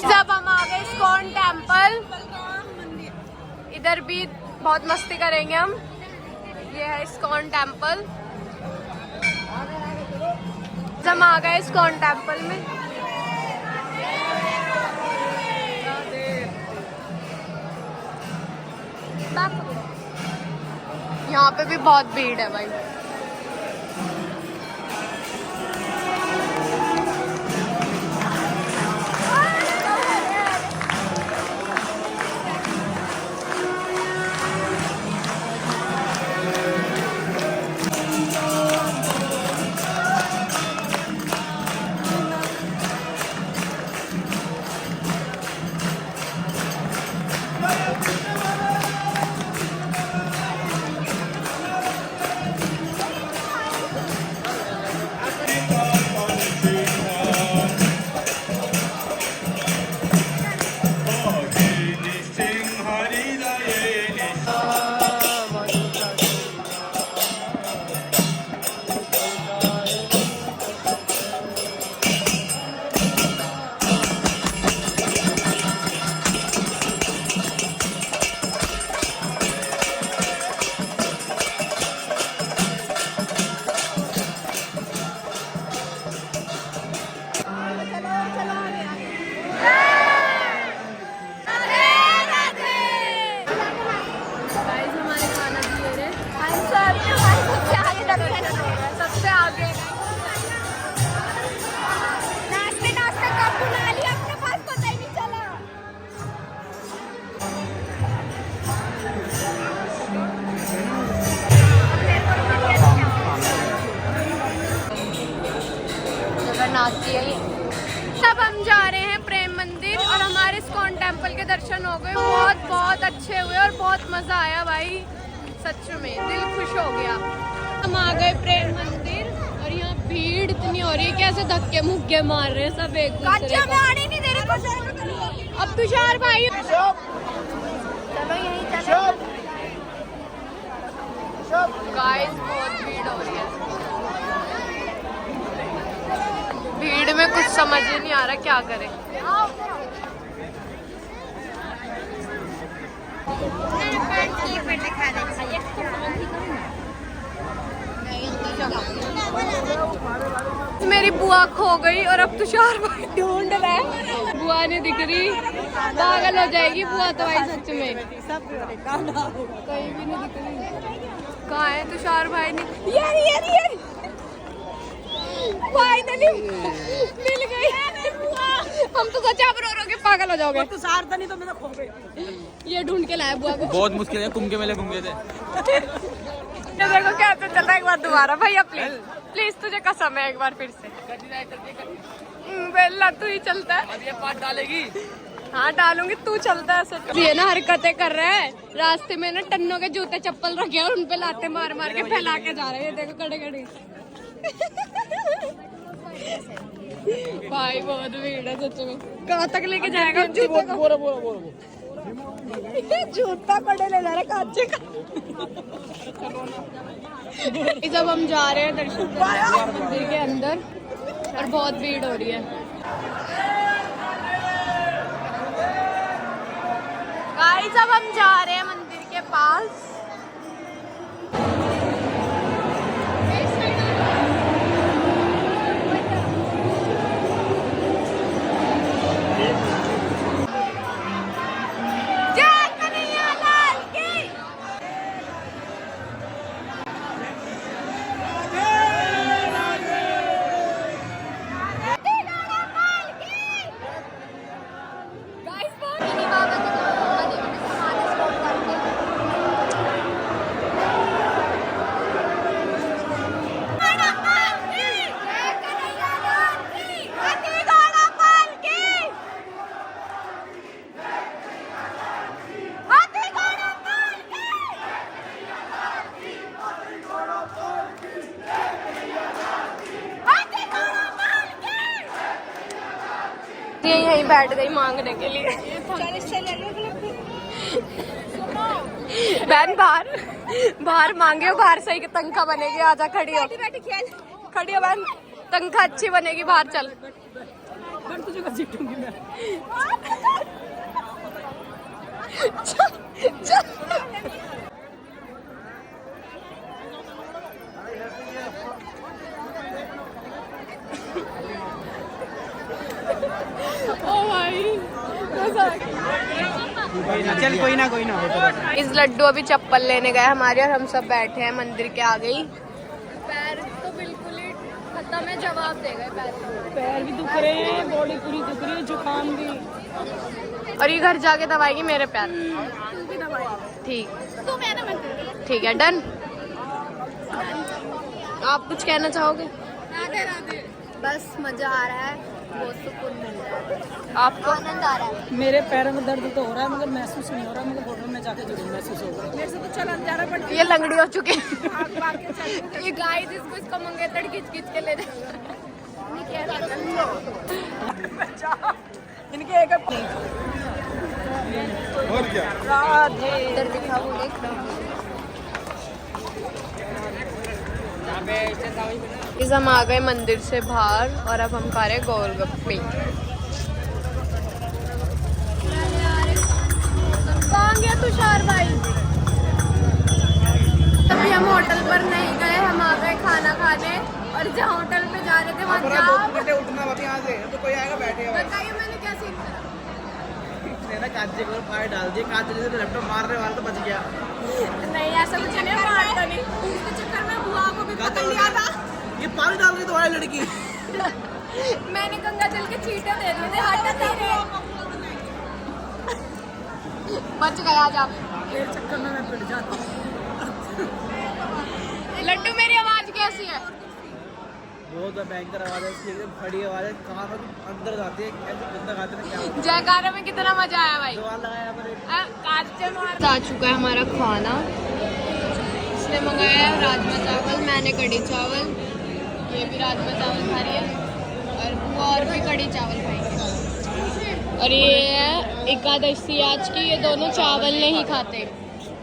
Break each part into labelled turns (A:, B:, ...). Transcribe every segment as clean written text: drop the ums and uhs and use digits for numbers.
A: जब हम आ गए इस्कॉन टेम्पल, इधर भी बहुत मस्ती करेंगे हम। ये है इस्कॉन टेम्पल। हम आ गए इस्कॉन टेम्पल में। यहाँ पे भी बहुत भीड़ है भाई। सब हम जा रहे हैं प्रेम मंदिर और हमारे इस्कॉन टेम्पल के दर्शन हो गए। बहुत बहुत अच्छे हुए और बहुत मजा आया भाई, सच में दिल खुश हो गया। हम आ गए प्रेम मंदिर और यहाँ भीड़ इतनी हो रही है कि ऐसे धक्के मुक्के मार रहे हैं सब एक दूसरे को। आने नहीं दे रहे। अब तुषार भाई चलो यहीं चलो। गाइस बहुत भीड़ हो रही है। भीड़ में कुछ समझ ही नहीं आ रहा क्या करें। मेरी बुआ खो गई और अब तुषार भाई ढूंढ रहा है। बुआ नहीं दिख रही, पागल हो जाएगी बुआ तो भाई सच में। कहीं भी नहीं दिख रही। कहाँ है तुषार भाई? नहीं यार फाइनली मिल गई। हम तो सच आप रो के पागल हो जाओगे। तो सार नहीं तो मैं खो गई। ये ढूंढ के लाया बुआ को।
B: बहुत मुश्किल है, कुंभ के मेले घूम गए थे।
A: देखो क्या चलता है। एक बार दोबारा भैया प्लीज तुझे कसम है एक बार फिर से। बेल्ला तू ही चलता है।
B: अब ये पार्ट डालेगी।
A: हाँ डालूंगी, तू चलता है ऐसे। ये ना हरकतें कर रहा है। रास्ते में ना टन्नों के जूते चप्पल रखे और उनपे लाते मार मार के फैला के जा रहे हैं। देखो कड़े कड़े भाई बहुत भीड़ है सच में। कहाँ तक लेके जाएगा जूते को? जूता कड़े ले जा रहे कांचे का। जब हम जा रहे हैं दर्शन मंदिर के अंदर और बहुत भीड़ हो रही है। गाइस अब हम जा रहे हैं मंदिर के पास। यहीं बैठ गई मांगने के लिए। बहन बाहर मांगे हो, बाहर से ही तंका बनेगी। आजा खड़ी हो, खड़ी हो बहन। तनख्वाह अच्छी बनेगी, बाहर चल।
B: तुझे कैसे दूंगी मैं?
A: ओ भाई
B: चल कोई ना
A: इस लड्डू अभी चप्पल लेने गए हमारे, और हम सब बैठे हैं मंदिर के आगे ही। पैर तो बिल्कुल ही खत्म है, जवाब दे गए
B: पैर भी दुख रहे हैं, बॉडी पूरी दुख रही है, जुकाम भी।
A: और ये घर जाके दबाएगी मेरे पैर। ठीक ठीक है, डन। आप कुछ कहना चाहोगे? राधे राधे। बस मजा आ रहा है, बहुत सुकून मिल रहा है, आपको आनंद आ रहा है।
B: मेरे पैरों में दर्द तो हो रहा है मगर महसूस नहीं हो रहा, मगर होटल में जाके जरूर महसूस होगा। मेरे से तो चलन जा रहा है,
A: ये लंगड़ी हो चुके हैं। ये गाइस इसको मंगेतर खींच खींच के ले जाए।
B: इनके एक
C: और क्या
B: राधे
A: इधर दिखाओ, देख रहा हूँ। इस हम आ गए मंदिर से बाहर और अब हम खा रहे गोलगप्पे। कहाँ गया तुषार भाई? अभी हम होटल पर नहीं गए, हम आ गए खाना खाने, और जहाँ होटल पे जा रहे थे वहाँ जाओ।
B: उठना मत यहाँ से, तो कोई आएगा बैठेगा।
A: बताइए मैंने क्या सीन करा?
B: ना कांचे को फायर डाल दिए, कांचे से लैपटॉप मारने वाला तो बच गया।
A: नहीं ऐसा कुछ नहीं, मारता नहीं। उसके चक्कर में बुआ को भी पकड़ लिया था।
B: ये पानी डाल रही तुम्हारी लड़की।
A: मैंने गंगा जल के छींटे दे दिए थे, हट नहीं रहे। बच गया जा।
B: ये चक्कर में मैं पिट जाता हूँ।
A: लड्डू मेरी आवाज कैसी है?
B: बहुत भयंकर आवाज है, इसकी एकदम बड़ी आवाज है, कान में अंदर जाती है, ऐसे गंदा गाते हैं क्या।
A: जयकारे में कितना मजा आया भाई।
B: सवाल लगाया पर
A: आ चुका है हमारा खाना। इसने मंगाया है राजमा चावल, मैंने कढ़ी चावल, ये भी राजमा चावल खा रही है, और वो और भी कढ़ी चावल खाएंगे। और ये है एकादशी आज की, ये दोनों चावल नहीं खाते,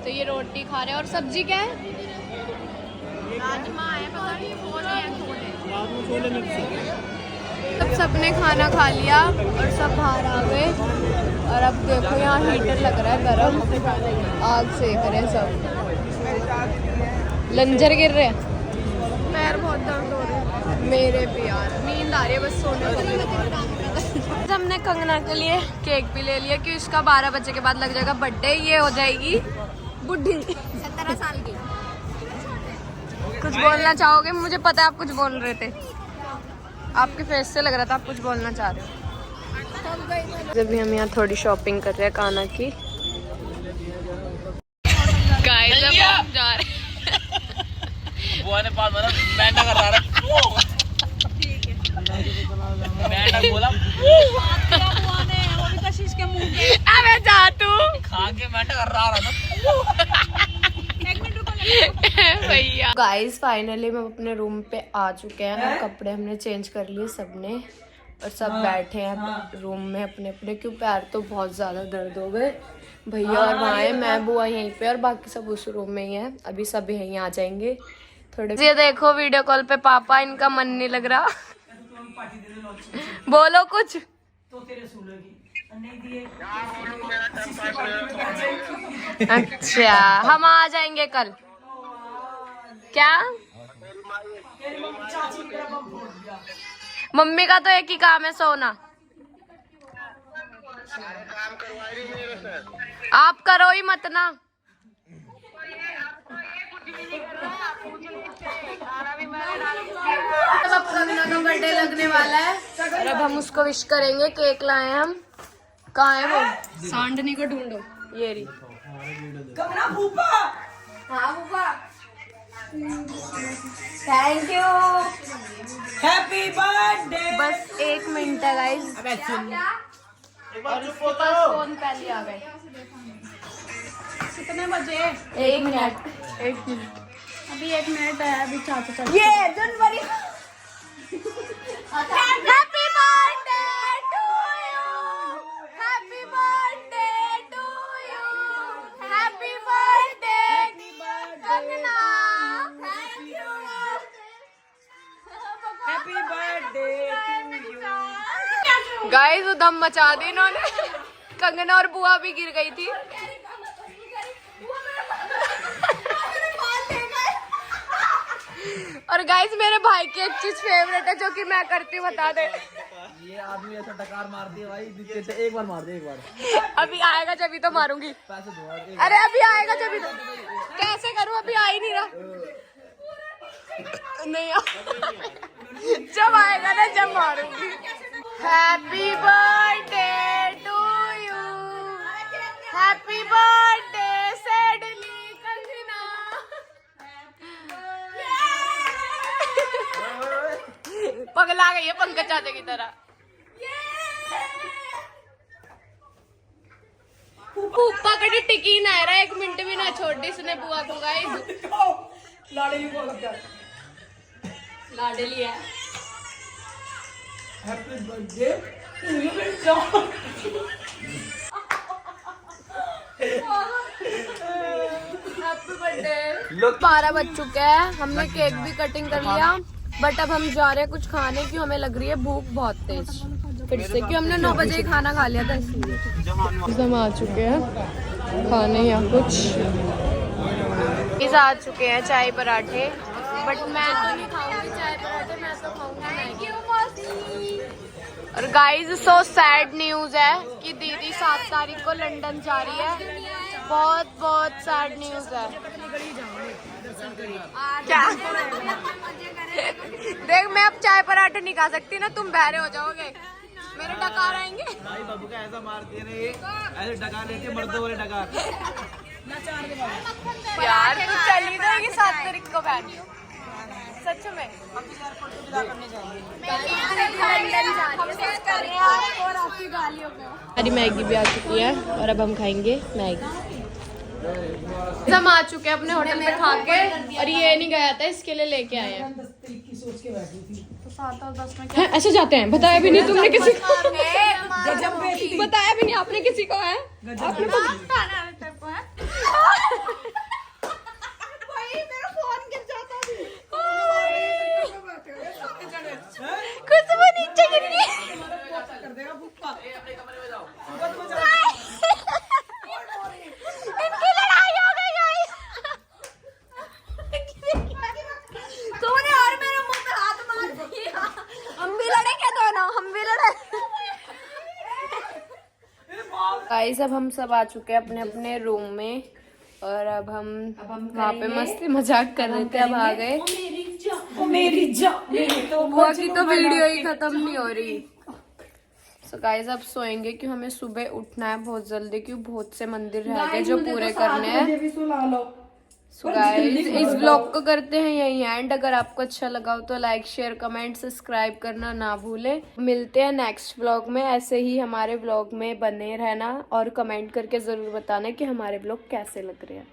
A: तो ये रोटी खा रहे हैं। और सब्जी क्या है? राजमा है, पता नहीं वो नहीं है, तब सबने खाना खा लिया और सब बाहर आ गए। और अब देखो यहाँ हीटर लग रहा है गरम, आग सेक रहे हैं सब, लंजर गिर रहे हैं, पैर बहुत दर्द हो रहे हैं मेरे भी यार, नींद आ रही है बस सोने को। हमने कंगना के लिए केक भी ले लिया, कि उसका 12 बजे के बाद लग जाएगा बर्थडे, ये हो जाएगी बुढ़ी 17 साल की। कुछ बोलना चाहोगे? मुझे पता है आप कुछ बोल रहे थे, आपके फेस से लग रहा था आप कुछ बोलना चाह रहे हो। अभी हम यहाँ थोड़ी शॉपिंग कर रहे हैं काना की। गाइस अब हम जा रहे हैं।
B: बुआ ने पास बोला मैंने कर रहा है, मैंने बोला बुआ ने वो भी कशिश के मुंह पे
A: अबे जा तू
B: खा के मैंने कर रहा था।
A: भैया गाइस फाइनली हम अपने रूम पे आ चुके हैं, और कपड़े हमने चेंज कर लिए सबने, और सब बैठे हैं रूम में अपने अपने, क्यों पैर तो बहुत ज़्यादा दर्द हो गए। भैया और वहाँ है, मैं बुआ यहीं पे, और बाकी सब उस रूम में ही है। अभी सब यहीं आ जाएंगे थोड़े। ये देखो वीडियो कॉल पे पापा, इनका मन नहीं लग रहा। बोलो कुछ।
B: तो तेरे सुनेगी नहीं दिए।
A: अच्छा हम आ जाएंगे कल। क्या? मम्मी का तो एक ही काम है, सोना। आप करो ही मत ना। अब कंगना का बर्थडे लगने वाला है, और अब हम उसको विश करेंगे। केक लाए हैं हम। कहाँ है वो? सांडनी को ढूंढो। ये रही
B: कंगना फूफा।
A: हाँ फूफा, थैंक यू।
B: Happy birthday.
A: बस 1 मिनट है गाइस,
B: अबे सुन,
A: और उसके पास फोन पहले आ गए।
B: कितने बजे?
A: 1 मिनट, 1 मिनट,
B: अभी 1 मिनट है, अभी चाचा चल।
A: ये जनवरी। Happy birthday to you, happy birthday to you, happy birthday Kangana, thank you.
B: Happy birthday.
A: Guys वो दम मचा दी इन्होंने। कंगना और बुआ भी गिर गई थी। और गाइस मेरे भाई की एक चीज फेवरेट है जो कि मैं करती हूँ, बता दे।
B: ये आदमी ऐसा डकार मारती है भाई, एक बार मार दे, एक बार।
A: अभी आएगा जब ही तो मारूंगी।
B: पैसे दो।
A: अरे अभी आएगा जब ही तो। कैसे करूँ, अभी आ ही नहीं रहा। नहीं जब आएगा ना जब मारूंगी। Happy birthday to you, happy birthday sadly Kangana. पगला गई है पंकज चाचा की तरह। पुप्पा कड़ी टिकी ना रहा, 1 मिनट भी ना छोड़ी इसने बुआ को। गाइस लाडली है।
B: Happy birthday
A: happy birthday. 12 बज चुके हैं, हमने केक भी कटिंग कर लिया, बट अब हम जा रहे हैं कुछ खाने की। हमें लग रही है भूख बहुत तेज फिर से, क्योंकि हमने 9 बजे ही खाना खा लिया था इसलिए। हम आ चुके हैं खाने या कुछ आ चुके हैं चाय पराठे, बट मैं तो नहीं खाऊंगी चाय पराठे, मैं तो खाऊंगी मैगी। और गाइस सो सैड न्यूज है कि दीदी 7 तारीख को लंदन जा रही है। बहुत बहुत सैड न्यूज है। क्या देख, मैं अब चाय पराठे नहीं खा सकती ना, तुम बहरे हो जाओगे, मेरे डकार आएंगे।
B: भाई बाबू का ऐसा मारती है ना ये, ऐसे डकार लेती है, मर्दों वाले डकार।
A: यार तू चली जाएगी 7 तारीख को बहन, सच में। हमारी मैगी भी आ चुकी है और अब हम खाएंगे मैगी। हम आ चुके हैं अपने होटल में खा के, और ये नहीं गया था इसके लिए लेके आए हैं। हैं, ऐसे जाते हैं? बताया भी नहीं तुमने किसी को। बताया भी नहीं आपने किसी को है? आपने तो खुशबू नीचे गिर गई। इनकी लड़ाई हो गई गाइस। तूने और मेरे मुंह पे हाथ मार दिया। हम भी लड़े क्या दोनों, हम भी लड़े। गाइस अब हम सब आ चुके हैं अपने अपने रूम में, और अब हम वहाँ पे मस्ती मजाक कर रहे थे, अब आ गए। बुआ की तो वीडियो ही खत्म नहीं हो रही। सो गाइस अब सोएंगे, क्यों हमें सुबह उठना है बहुत जल्दी, क्यों बहुत से मंदिर रह गए जो पूरे करने हैं। सो गाइस इस ब्लॉग को करते हैं यही एंड। अगर आपको अच्छा लगा हो तो लाइक शेयर कमेंट सब्सक्राइब करना ना भूलें। मिलते हैं नेक्स्ट ब्लॉग में। ऐसे ही हमारे ब्लॉग में बने रहना और कमेंट करके जरूर बताना कि हमारे ब्लॉग कैसे लग रहे हैं।